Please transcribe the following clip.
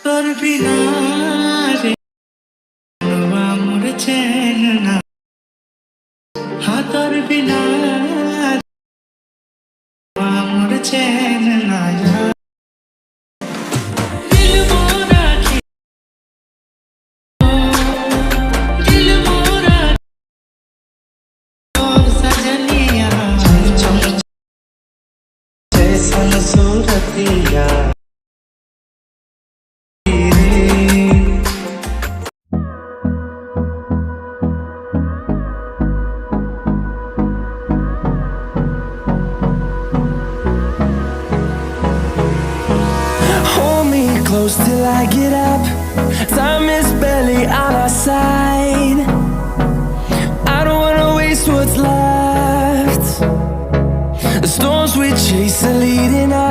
তোর বিনা রে আমার চেন না তোর বিনা আমার চেন না দিল মোরা দিল মোরা তোর সজনিয়া जैसन सूरतिया Hold me close till I get up. Time is barely on our side. I don't wanna waste what's left. The storms we chase are leading us.